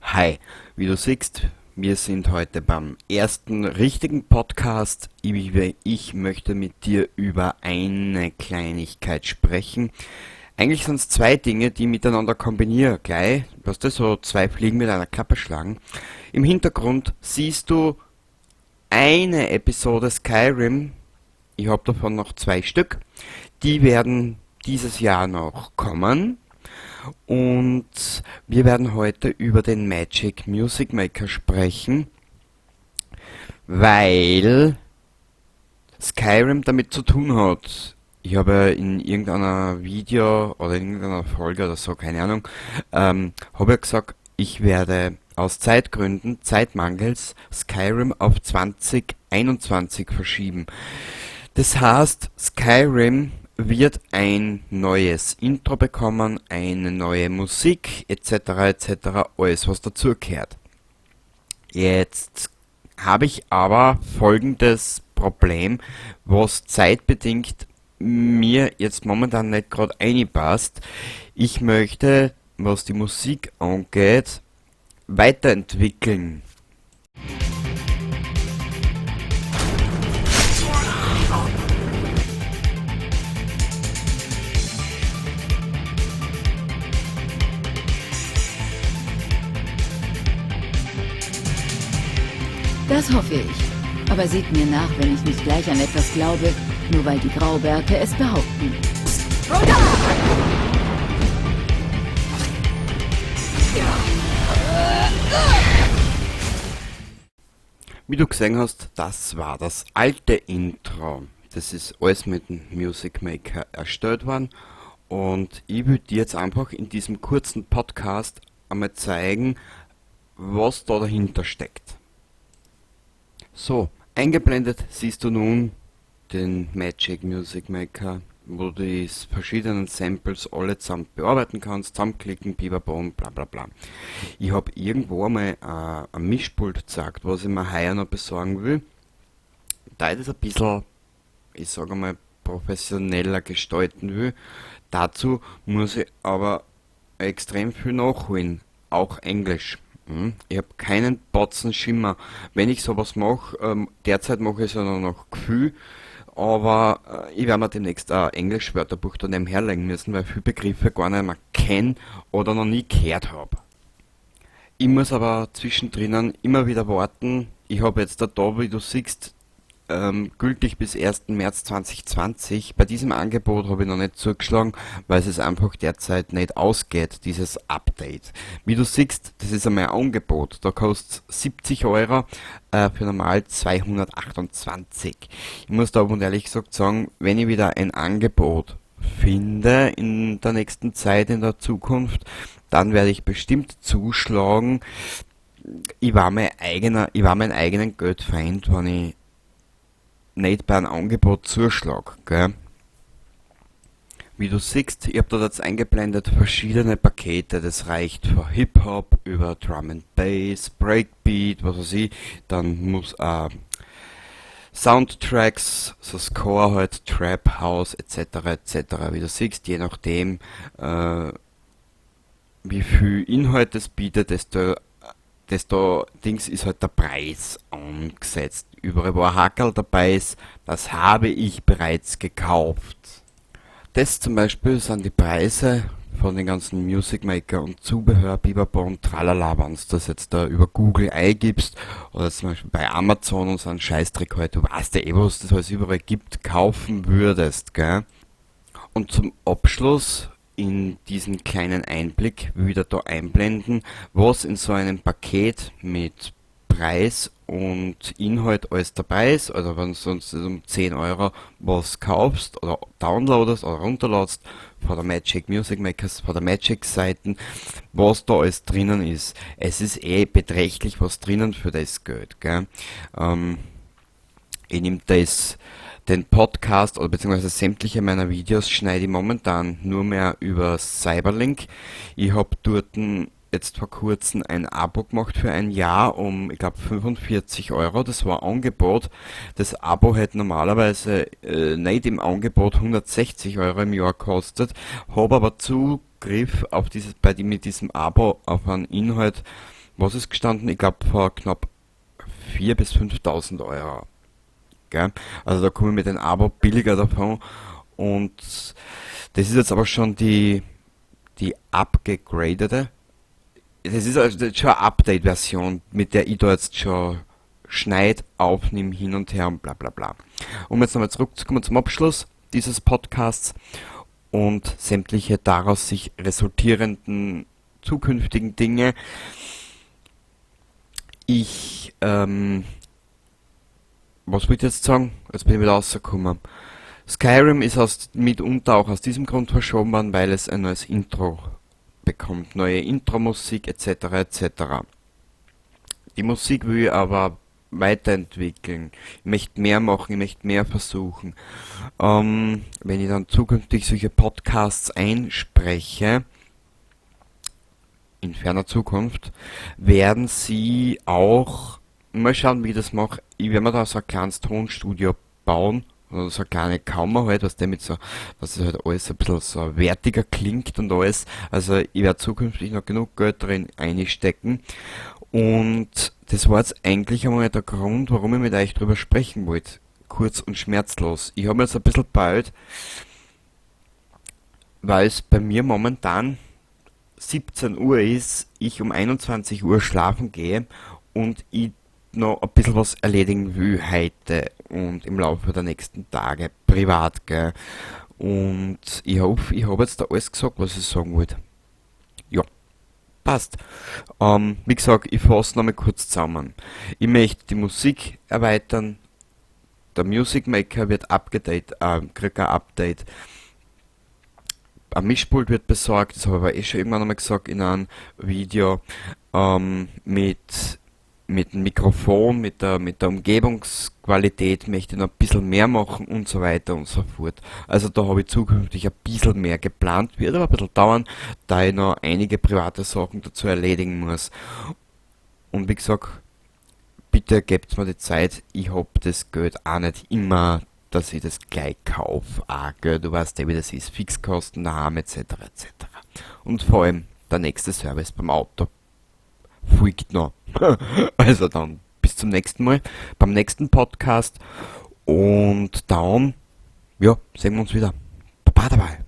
Hi, wie du siehst, wir sind heute beim ersten richtigen Podcast. Ich möchte mit dir über eine Kleinigkeit sprechen. Eigentlich sind es zwei Dinge, die miteinander kombinieren gleich. Weißt du, so zwei Fliegen mit einer Klappe schlagen. Im Hintergrund siehst du eine Episode Skyrim. Ich habe davon noch 2 Stück. Die werden dieses Jahr noch kommen. Und wir werden heute über den Magic Music Maker sprechen, weil Skyrim damit zu tun hat. Ich habe in irgendeiner Video oder in irgendeiner Folge oder so, keine Ahnung, habe ich gesagt, ich werde aus Zeitgründen, Zeitmangels, Skyrim auf 2021 verschieben. Das heißt, Skyrim wird ein neues Intro bekommen, eine neue Musik etc. etc. alles was dazugehört. Jetzt habe ich aber folgendes Problem, was zeitbedingt mir jetzt momentan nicht gerade einpasst. Ich möchte, was die Musik angeht, weiterentwickeln. Das hoffe ich. Aber seht mir nach, wenn ich nicht gleich an etwas glaube, nur weil die Graubärte es behaupten. Wie du gesehen hast, das war das alte Intro. Das ist alles mit dem Music Maker erstellt worden. Und ich will dir jetzt einfach in diesem kurzen Podcast einmal zeigen, was da dahinter steckt. So, eingeblendet siehst du nun den Magic Music Maker, wo du die verschiedenen Samples alle zusammen bearbeiten kannst, zusammenklicken, bibabom, bla bla bla. Ich habe irgendwo einmal ein Mischpult gezeigt, was ich mir heuer noch besorgen will. Da ich das ein bisschen, ich sage mal, professioneller gestalten will, dazu muss ich aber extrem viel nachholen, auch Englisch. Ich habe keinen Batzen Schimmer. Wenn ich sowas mache, derzeit mache ich es ja nur noch Gefühl, aber ich werde mir demnächst ein Englisch-Wörterbuch daneben herlegen müssen, weil viele Begriffe gar nicht mehr kenne oder noch nie gehört habe. Ich muss aber zwischendrin immer wieder warten. Ich habe jetzt da, wie du siehst, gültig bis 1. März 2020. Bei diesem Angebot habe ich noch nicht zugeschlagen, weil es einfach derzeit nicht ausgeht, dieses Update. Wie du siehst, das ist einmal ein Angebot. Da kostet 70 Euro, für normal 228. Ich muss da aber ehrlich gesagt sagen, wenn ich wieder ein Angebot finde in der nächsten Zeit, in der Zukunft, dann werde ich bestimmt zuschlagen. Ich war mein eigenen Geldfeind, wenn ich nicht bei einem Angebot zuschlag, gell? Wie du siehst, ich habe da jetzt eingeblendet verschiedene Pakete, das reicht von Hip-Hop über Drum and Bass, Breakbeat, was weiß ich, dann muss Soundtracks, so Score halt, Trap, House etc. etc. Wie du siehst, je nachdem wie viel Inhalt es bietet, desto Dings ist halt der Preis angesetzt. Überall wo ein Hackerl dabei ist, das habe ich bereits gekauft. Das zum Beispiel sind die Preise von den ganzen Music Maker und Zubehör, Bibaba und Tralala, wenn du das jetzt da über Google eingibst oder zum Beispiel bei Amazon und so einen Scheißdreck halt, du weißt ja eh, was das alles überall gibt, kaufen würdest, gell? Und zum Abschluss in diesen kleinen Einblick wieder da einblenden, was in so einem Paket mit Preis und Inhalt alles dabei ist, also wenn du sonst um 10 Euro was kaufst oder downloadest oder runterladst von der Magic Music Makers, von der Magic Seiten, was da alles drinnen ist. Es ist beträchtlich was drinnen für das Geld, gell? Ich nehme den Podcast oder beziehungsweise sämtliche meiner Videos schneide ich momentan nur mehr über Cyberlink. Ich habe dort jetzt vor kurzem ein Abo gemacht für ein Jahr ich glaube 45 Euro. Das war Angebot. Das Abo hätte normalerweise nicht im Angebot 160 Euro im Jahr gekostet. Habe aber Zugriff auf mit diesem Abo auf einen Inhalt, was ist gestanden? Ich glaube vor knapp 4.000 bis 5.000 Euro. Gell? Also da komme ich mit dem Abo billiger davon und das ist jetzt aber schon die abgegradete. Das ist also schon eine Update-Version, mit der ich da jetzt schon schneid, aufnehme, hin und her und bla bla bla. Um jetzt nochmal zurückzukommen zum Abschluss dieses Podcasts und sämtliche daraus sich resultierenden zukünftigen Dinge. Was will ich jetzt sagen? Jetzt bin ich wieder rausgekommen. Skyrim ist mitunter auch aus diesem Grund verschoben worden, weil es ein neues Intro bekommt, neue Intro-Musik etc. etc. Die Musik will ich aber weiterentwickeln. Ich möchte mehr machen, ich möchte mehr versuchen. Wenn ich dann zukünftig solche Podcasts einspreche, in ferner Zukunft, werden sie auch, mal schauen, wie ich das mache, ich werde mir da so ein kleines Tonstudio bauen, oder so eine kleine Kammer halt, was das halt alles ein bisschen so wertiger klingt und alles. Also ich werde zukünftig noch genug Geld drin einstecken. Und das war jetzt eigentlich einmal der Grund, warum ich mit euch drüber sprechen wollte. Kurz und schmerzlos. Ich habe mir jetzt ein bisschen bald, weil es bei mir momentan 17 Uhr ist, ich um 21 Uhr schlafen gehe und ich noch ein bisschen was erledigen will heute und im Laufe der nächsten Tage, privat, gell. Und ich hoffe, ich habe jetzt da alles gesagt, was ich sagen wollte. Ja, passt. Wie gesagt, ich fasse nochmal kurz zusammen. Ich möchte die Musik erweitern, der Music Maker wird kriegt ein Update. Ein Mischpult wird besorgt, das habe ich aber schon irgendwann einmal gesagt in einem Video, mit dem Mikrofon, mit der Umgebungsqualität möchte ich noch ein bisschen mehr machen und so weiter und so fort. Also da habe ich zukünftig ein bisschen mehr geplant, wird aber ein bisschen dauern, da ich noch einige private Sachen dazu erledigen muss. Und wie gesagt, bitte gebt mir die Zeit, ich habe das Geld auch nicht immer, dass ich das gleich kaufe. Gell, du weißt ja, wie das ist, Fixkosten daheim etc. etc. Und vor allem der nächste Service beim Auto folgt noch. Also dann bis zum nächsten Mal, beim nächsten Podcast und dann, ja, sehen wir uns wieder. Baba dabei.